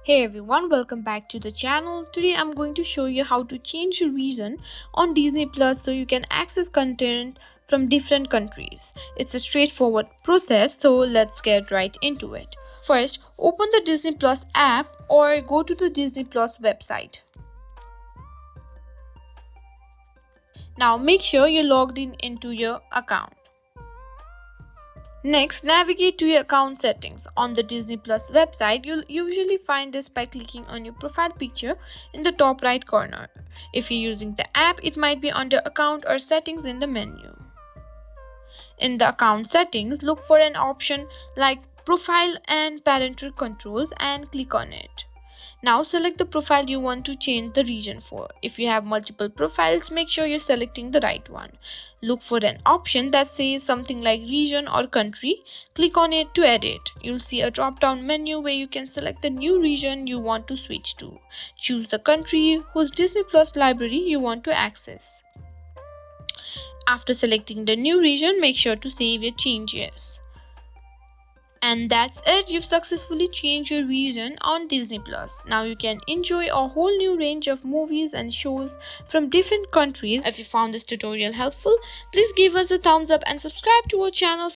Hey everyone, welcome back to the channel. Today I'm going to show you how to change your region on Disney Plus so you can access content from different countries. It's a straightforward process, so let's get right into it. First, open the Disney Plus app or go to the Disney Plus website. Now make sure you're logged into your account. Next, navigate to your account settings. On the Disney Plus website, you'll usually find this by clicking on your profile picture in the top right corner. If you're using the app, it might be under account or settings in the menu. In the account settings, look for an option like profile and parental controls and click on it. Now select the profile you want to change the region for. If you have multiple profiles, make sure you're selecting the right one. Look for an option that says something like region or country. Click on it to edit. You'll see a drop-down menu where you can select the new region you want to switch to. Choose the country whose Disney Plus library you want to access. After selecting the new region, make sure to save your changes. And that's it, you've successfully changed your region on Disney Plus. Now you can enjoy a whole new range of movies and shows from different countries. If you found this tutorial helpful, please give us a thumbs up and subscribe to our channel.